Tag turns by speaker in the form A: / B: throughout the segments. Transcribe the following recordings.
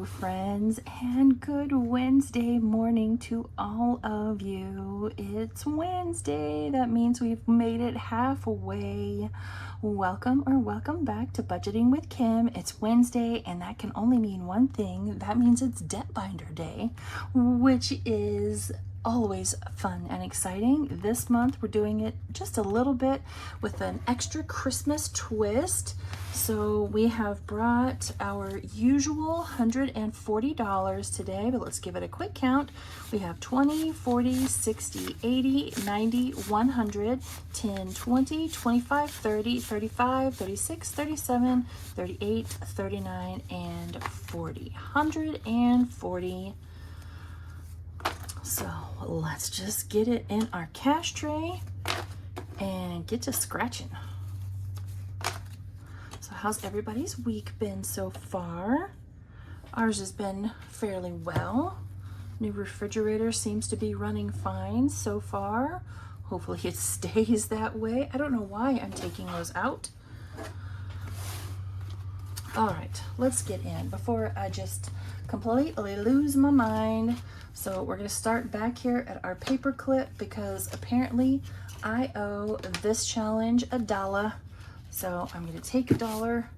A: Hello, friends, and good Wednesday morning to all of you. It's Wednesday. That means we've made it halfway. Welcome or welcome back to Budgeting with Kim. It's Wednesday, and that can only mean one thing. That means it's Debt Binder Day, which is always fun and exciting. This month we're doing it just a little bit with an extra Christmas twist. So we have brought our usual $140 today, but let's give it a quick count. We have 20, 40, 60, 80, 90, 100, 10, 20, 25, 30, 35, 36, 37, 38, 39, and 40. 140. So let's just get it in our cash tray and get to scratching. So how's everybody's week been so far? Ours has been fairly well. New refrigerator seems to be running fine so far. Hopefully it stays that way. I don't know why I'm taking those out. All right, let's get in before I just completely lose my mind. So we're gonna start back here at our paper clip because apparently I owe this challenge $1. So I'm gonna take $1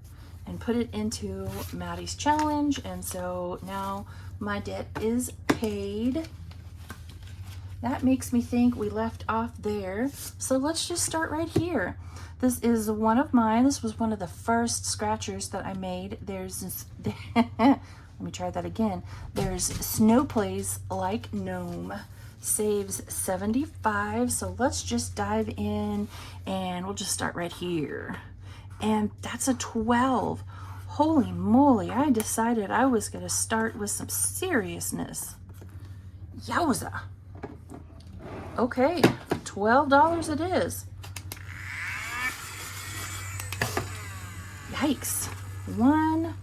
A: and put it into Maddie's challenge. And so now my debt is paid. That makes me think we left off there. So let's just start right here. This is one of mine. This was one of the first scratchers that I made. There's this, let me try that again. There's Snow Plays Like Gnome. Saves 75. So let's just dive in and we'll just start right here. And that's a 12. Holy moly, I decided I was gonna start with some seriousness. Yowza. Okay, $12 it is. Yikes. 1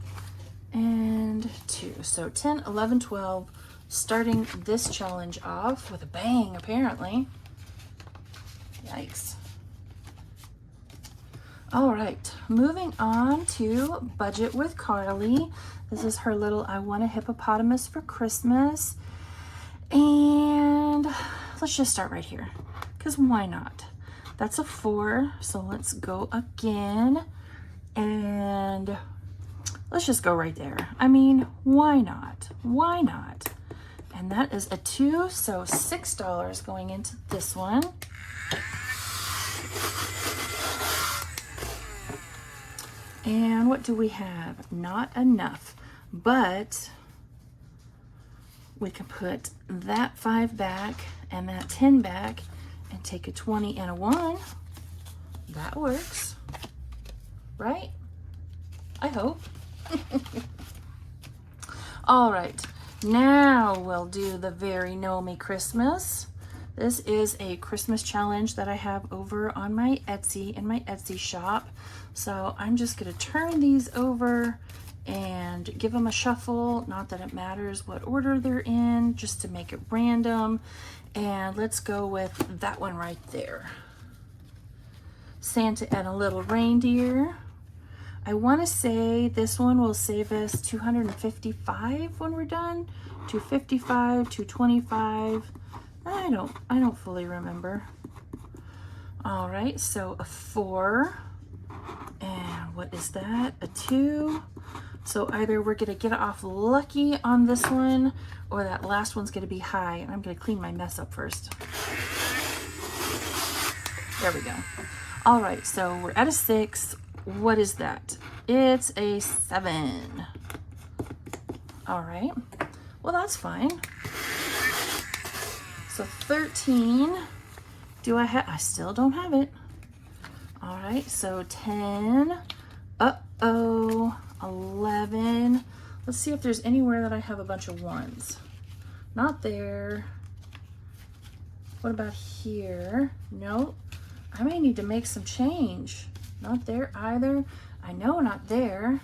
A: and 2. So 10, 11, 12. Starting this challenge off with a bang, apparently. Yikes. All right, moving on to Budget with Carly. This is her little I Want a Hippopotamus for Christmas. And let's just start right here, because why not? That's a 4, so let's go again. And let's just go right there. I mean, why not? Why not? And that is a 2, so $6 going into this one. And what do we have? Not enough, but we can put that 5 back and that 10 back and take a 20 and a 1. That works, right? I hope. All right, now we'll do the Very Gnomey Christmas. This is a Christmas challenge that I have over on my Etsy, in my Etsy shop. So I'm just gonna turn these over and give them a shuffle. Not that it matters what order they're in, just to make it random. And let's go with that one right there. Santa and a Little Reindeer. I want to say this one will save us 255 when we're done. 255, 225. I don't fully remember. All right, so a 4. And what is that? A 2. So either we're gonna get off lucky on this one, or that last one's gonna be high. And I'm gonna clean my mess up first. There we go. All right, so we're at a 6. What is that? It's a 7. All right, well, that's fine. So 13, do I have, I still don't have it. All right, so 10, uh-oh, 11. Let's see if there's anywhere that I have a bunch of 1s. Not there. What about here? Nope. I may need to make some change. Not there either. I know not there.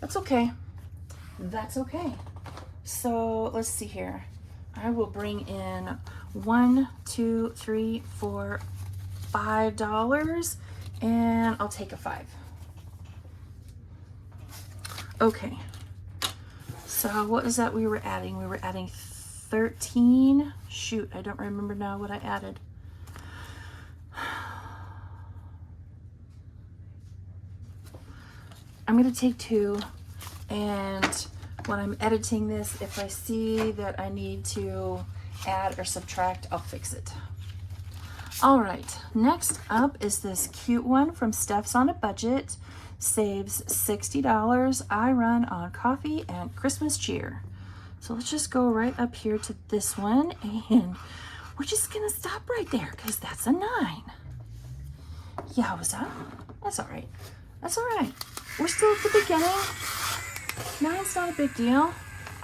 A: That's okay. That's okay. So let's see here. I will bring in $1, 2, 3, 4, $5, and I'll take a 5. Okay. So what is that we were adding? We were adding 13. Shoot, I don't remember now what I added. I'm going to take 2, and when I'm editing this, if I see that I need to add or subtract, I'll fix it. All right, next up is this cute one from Steph's on a Budget. Saves $60. I run on coffee and Christmas cheer. So let's just go right up here to this one, and we're just gonna stop right there because that's a 9. Yeah, what's up? That's all right. That's all right. We're still at the beginning. 9's not a big deal.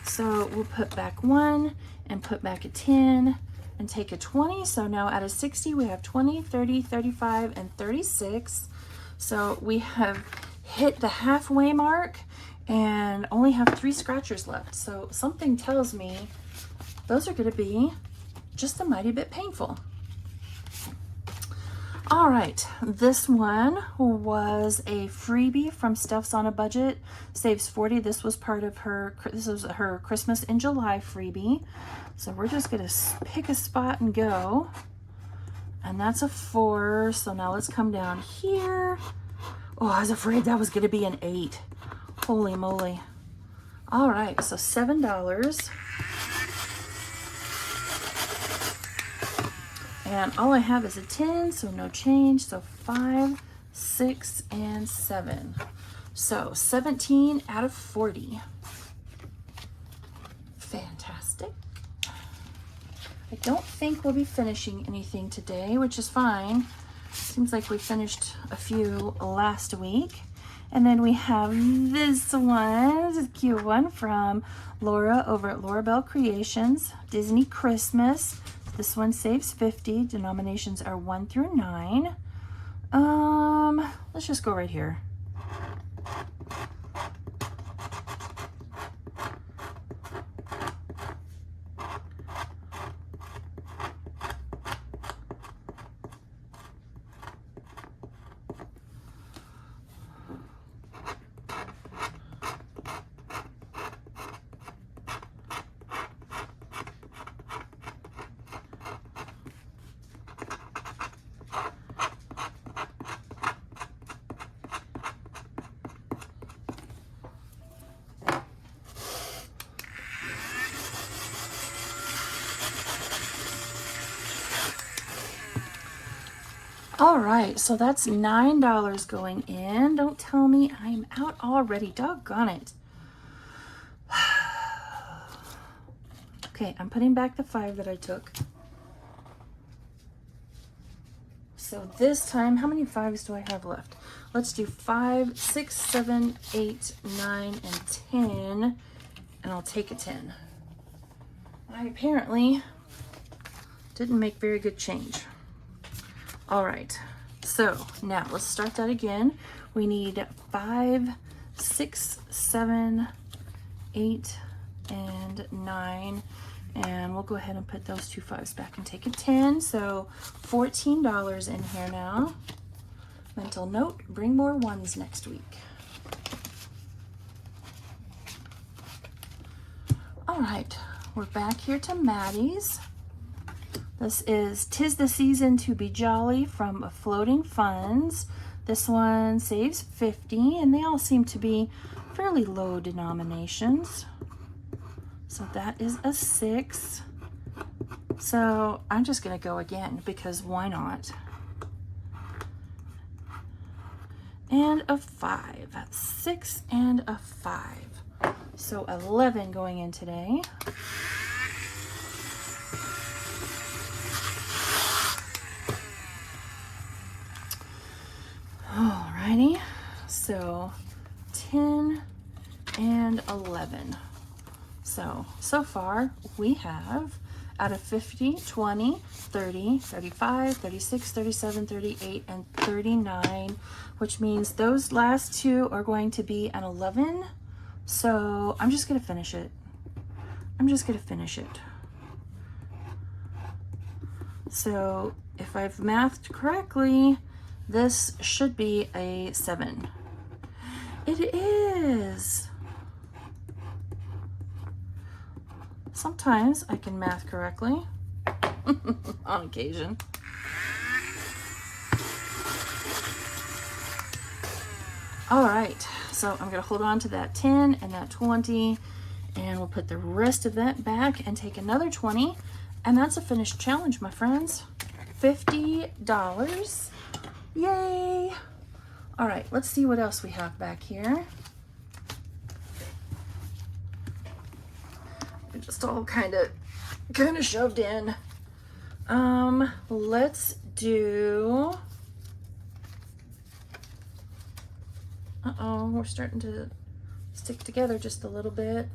A: So we'll put back 1 and put back a 10 and take a 20. So now out of 60, we have 20, 30, 35, and 36. So we have hit the halfway mark and only have 3 scratchers left. So something tells me those are going to be just a mighty bit painful. All right, this one was a freebie from Steph's on a Budget. Saves 40. This was part of her, this was her Christmas in July freebie. So we're just gonna pick a spot and go. And that's a 4. So now let's come down here. Oh, I was afraid that was gonna be an 8. Holy moly. All right, so $7. And all I have is a 10, so no change. So 5, 6, and 7. So 17 out of 40. Fantastic. I don't think we'll be finishing anything today, which is fine. Seems like we finished a few last week. And then we have this one, this cute one from Laura over at Laura Bell Creations, Disney Christmas. This one saves 50. Denominations are 1 through 9. Let's just go right here. All right, so that's $9 going in. Don't tell me I'm out already. Doggone it. Okay, I'm putting back the 5 that I took. So this time, how many 5s do I have left? Let's do 5, 6, 7, 8, 9, and 10. And I'll take a 10. I apparently didn't make very good change. All right, so now let's start that again. We need 5, 6, 7, 8, and 9. And we'll go ahead and put those 2 5s back and take a 10. So $14 in here now. Mental note, bring more 1s next week. All right, we're back here to Maddie's. This is 'Tis the Season to Be Jolly from Floating Funds. This one saves 50, and they all seem to be fairly low denominations. So that is a 6. So I'm just going to go again because why not? And a 5. 6 and a 5. So 11 going in today. Alrighty, so 10 and 11. So far we have out of 50, 20, 30, 35, 36, 37, 38, and 39, which means those last 2 are going to be an 11. So I'm just going to finish it. So if I've mathed correctly, this should be a 7. It is. Sometimes I can math correctly on occasion. All right, so I'm gonna hold on to that 10 and that 20, and we'll put the rest of that back and take another 20, and that's a finished challenge, my friends. $50. Yay! All right, let's see what else we have back here. We're just all kind of shoved in. Let's do. Uh-oh, we're starting to stick together just a little bit.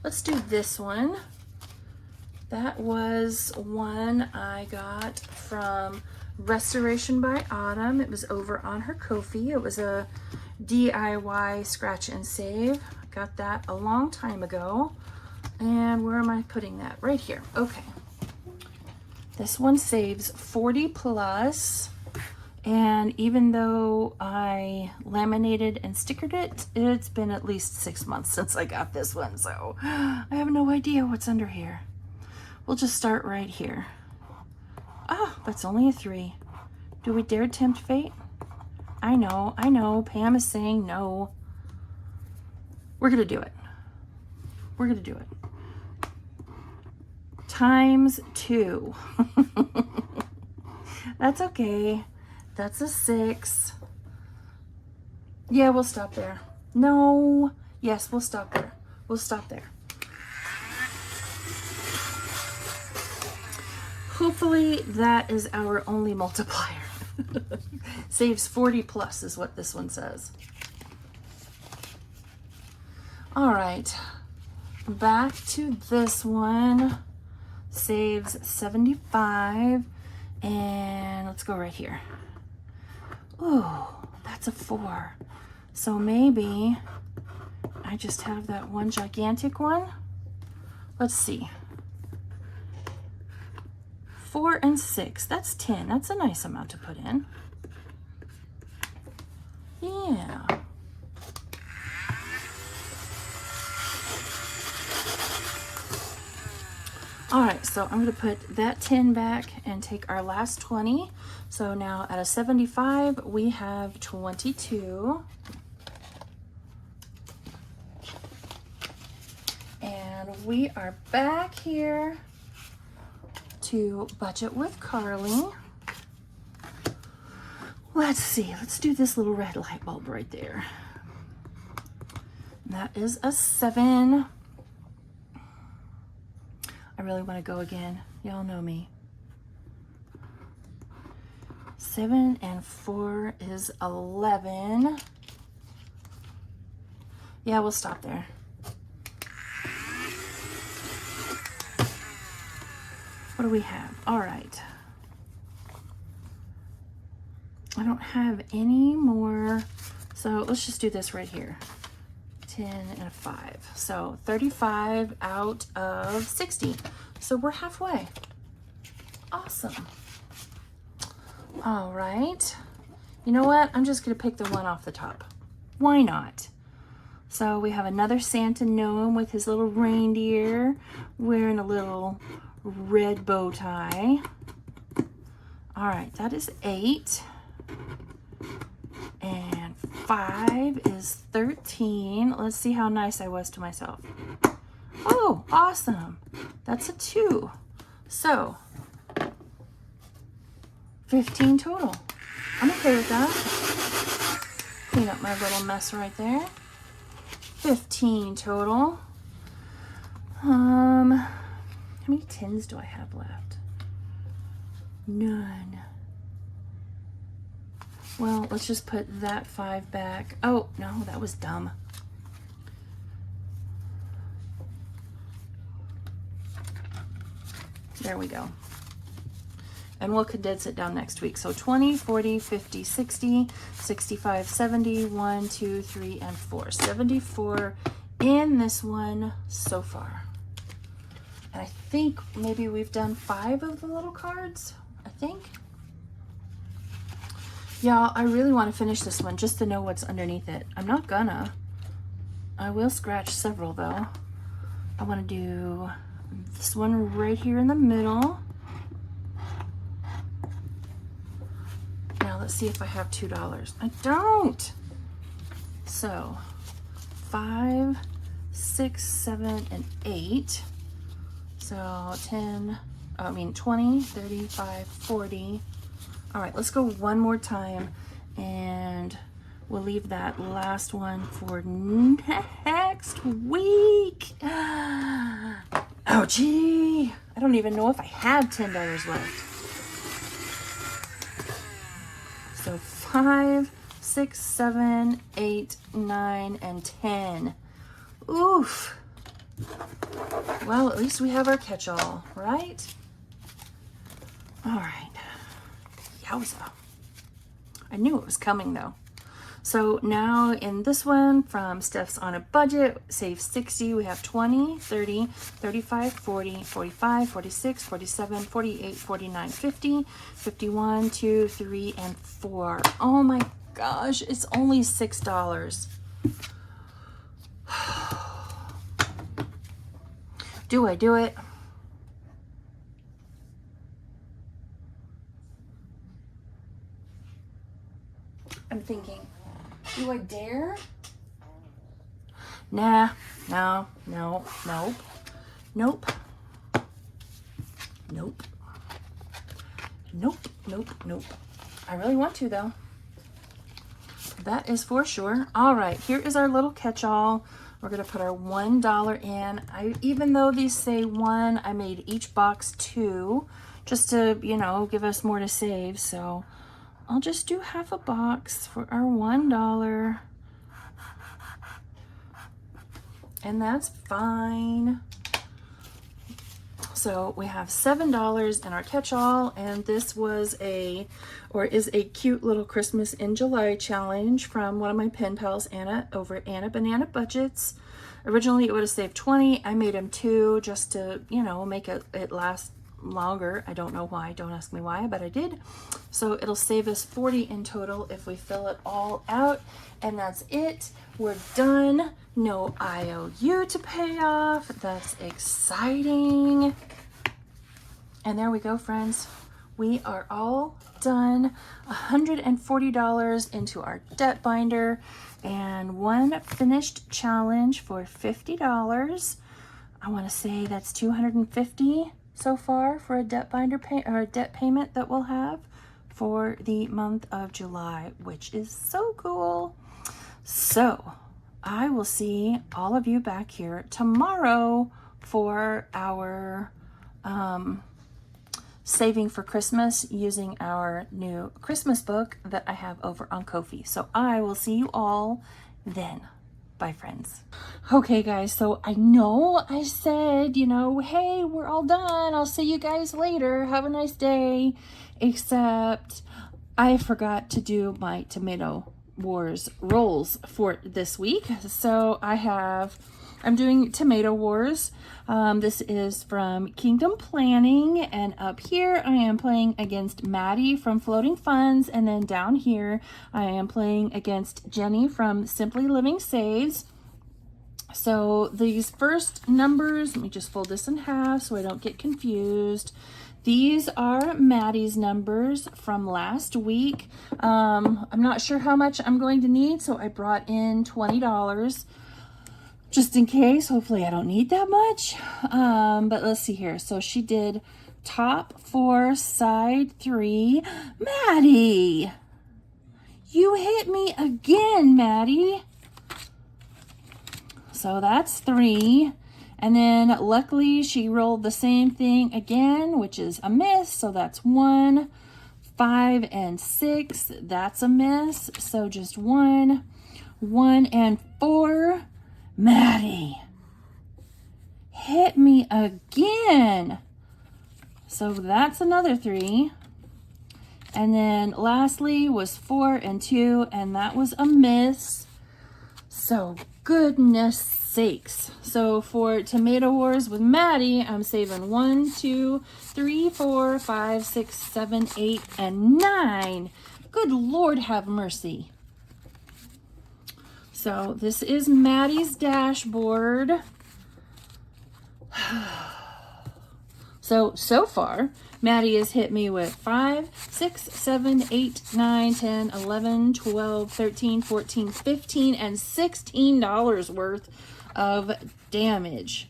A: Let's do this one. That was one I got from Restoration by Autumn. It was over on her Ko-fi. It was a DIY scratch and save. Got that a long time ago. And where am I putting that? Right here. Okay. This one saves 40 plus, and even though I laminated and stickered it, it's been at least 6 months since I got this one, so I have no idea what's under here. We'll just start right here. Oh, that's only a 3. Do we dare tempt fate? I know, Pam is saying no. We're gonna do it. We're gonna do it. Times 2. That's okay. That's a 6. Yeah, we'll stop there. No. Yes, we'll stop there. We'll stop there. Hopefully that is our only multiplier. Saves 40 plus is what this one says. All right. Back to this one. Saves 75, and let's go right here. Ooh, that's a 4. So maybe I just have that one gigantic one. Let's see. 4 and 6, that's 10. That's a nice amount to put in. Yeah. All right, so I'm gonna put that 10 back and take our last 20. So now at a 75, we have 22. And we are back here to Budget with Carly. Let's see, let's do this little red light bulb right there. That is a 7. I really want to go again. Y'all know me. 7 and 4 is 11. Yeah, we'll stop there. What do we have? All right. I don't have any more. So let's just do this right here. 10 and a 5. So 35 out of 60. So we're halfway. Awesome. All right. You know what? I'm just going to pick the one off the top. Why not? So we have another Santa gnome with his little reindeer wearing a little red bow tie. All right. That is 8. And 5 is 13. Let's see how nice I was to myself. Oh, awesome. That's a 2. So, 15 total. I'm okay with that. Clean up my little mess right there. 15 total. How many tins do I have left? None. Well, let's just put that 5 back. Oh, no, that was dumb. There we go. And we'll condense it down next week. So 20, 40, 50, 60, 65, 70, 1, 2, 3, and 4. 74 in this one so far. And I think maybe we've done 5 of the little cards, I think. Y'all, I really want to finish this one just to know what's underneath it. I'm not gonna. I will scratch several though. I want to do this one right here in the middle. Now let's see if I have $2. I don't. So 5, 6, 7, and 8. So 20, 35, 40. All right, let's go one more time, and we'll leave that last one for next week. Oh, gee. I don't even know if I have $10 left. So 5, 6, 7, 8, 9, and 10. Oof. Well, at least we have our catch-all, right? All right. Yowza. I knew it was coming though. So now in this one from Steph's on a Budget, save 60, we have 20, 30, 35, 40, 45, 46, 47, 48, 49, 50, 51, 2, 3, and 4. Oh my gosh, it's only $6. Do I do it? I'm thinking, do I dare? Nah, no, nope, nope, nope. I really want to though. That is for sure. All right, here is our little catch-all. We're gonna put our $1 in. Even though these say 1, I made each box 2 just to, you know, give us more to save. So I'll just do half a box for our $1. And that's fine. So we have $7 in our catch-all, and this was is a cute little Christmas in July challenge from one of my pen pals, Anna, over at Anna Banana Budgets. Originally it would have saved 20. I made them 2 just to, you know, make it last longer. I don't know why, don't ask me why, but I did. So it'll save us 40 in total if we fill it all out, and that's it. We're done. No IOU to pay off. That's exciting. And there we go, friends. We are all done. $140 into our debt binder and one finished challenge for $50. I want to say that's $250 so far for a debt binder or a debt payment that we'll have for the month of July, which is so cool. So I will see all of you back here tomorrow for our saving for Christmas using our new Christmas book that I have over on Ko-fi. So I will see you all then. Bye, friends. Okay, guys, so I know I said, you know, hey, we're all done. I'll see you guys later. Have a nice day. Except I forgot to do my Tomato Wars rolls for this week. So I'm doing Tomato Wars. This is from Kingdom Planning, and up here I am playing against Maddie from Floating Funds, and then down here I am playing against Jenny from Simply Living Saves. So these first numbers, let me just fold this in half so I don't get confused. These are Maddie's numbers from last week. I'm not sure how much I'm going to need, so I brought in $20 just in case. Hopefully I don't need that much. But let's see here. So she did top 4, side 3. Maddie, you hit me again, Maddie. So that's 3. And then luckily she rolled the same thing again, which is a miss. So that's 1, 5, and 6. That's a miss. So just 1, 1, and 4. Maddie, hit me again. So that's another 3. And then lastly was 4 and 2, and that was a miss. So goodness sakes. So for Tomato Wars with Maddie, I'm saving 1, 2, 3, 4, 5, 6, 7, 8, and 9 Good Lord have mercy. So this is Maddie's dashboard. So far, Maddie has hit me with 5, 6, 7, 8, 9, 10, 11, 12, 13, 14, 15, and $16 worth of damage.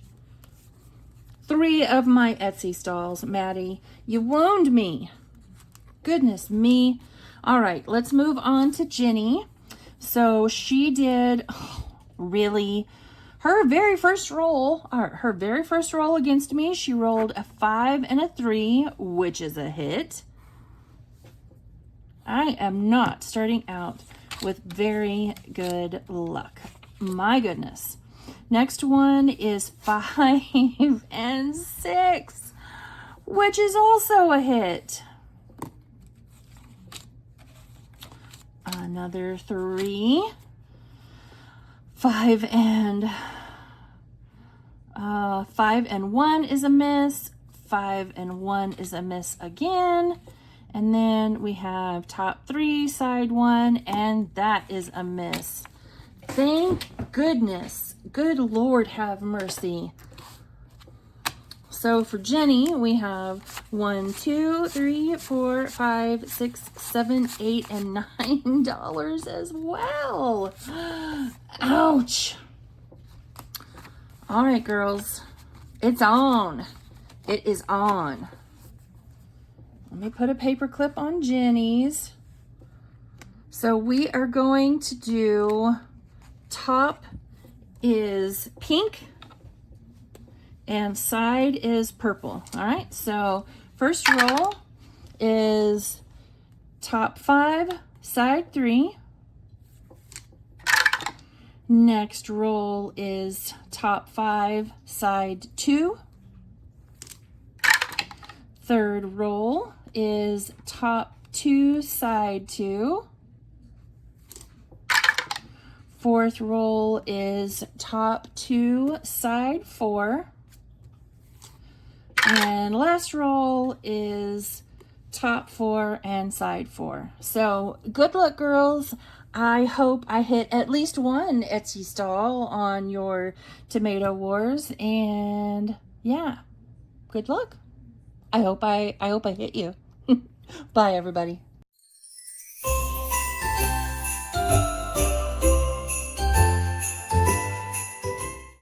A: 3 of my Etsy stalls, Maddie. You wound me. Goodness me. All right, let's move on to Jenny. So she did, really, her very first roll against me, she rolled a 5 and a 3, which is a hit. I am not starting out with very good luck. My goodness. Next one is 5 and 6, which is also a hit. Another 3, 5 and 1 is a miss. 5 and 1 is a miss again. And then we have top 3, side 1, and that is a miss. Thank goodness. Good Lord have mercy. So for Jenny, we have 1, 2, 3, 4, 5, 6, 7, 8, and $9 as well. Ouch. All right, girls. It's on. It is on. Let me put a paper clip on Jenny's. So we are going to do top is pink and side is purple. All right, so first roll is top 5, side 3. Next roll is top 5, side 2. Third roll is top 2, side 2. Fourth roll is top 2, side 4. And last roll is top 4 and side 4. So good luck, girls. I hope I hit at least one Etsy stall on your Tomato Wars. And yeah, good luck. I hope I hit you. Bye, everybody.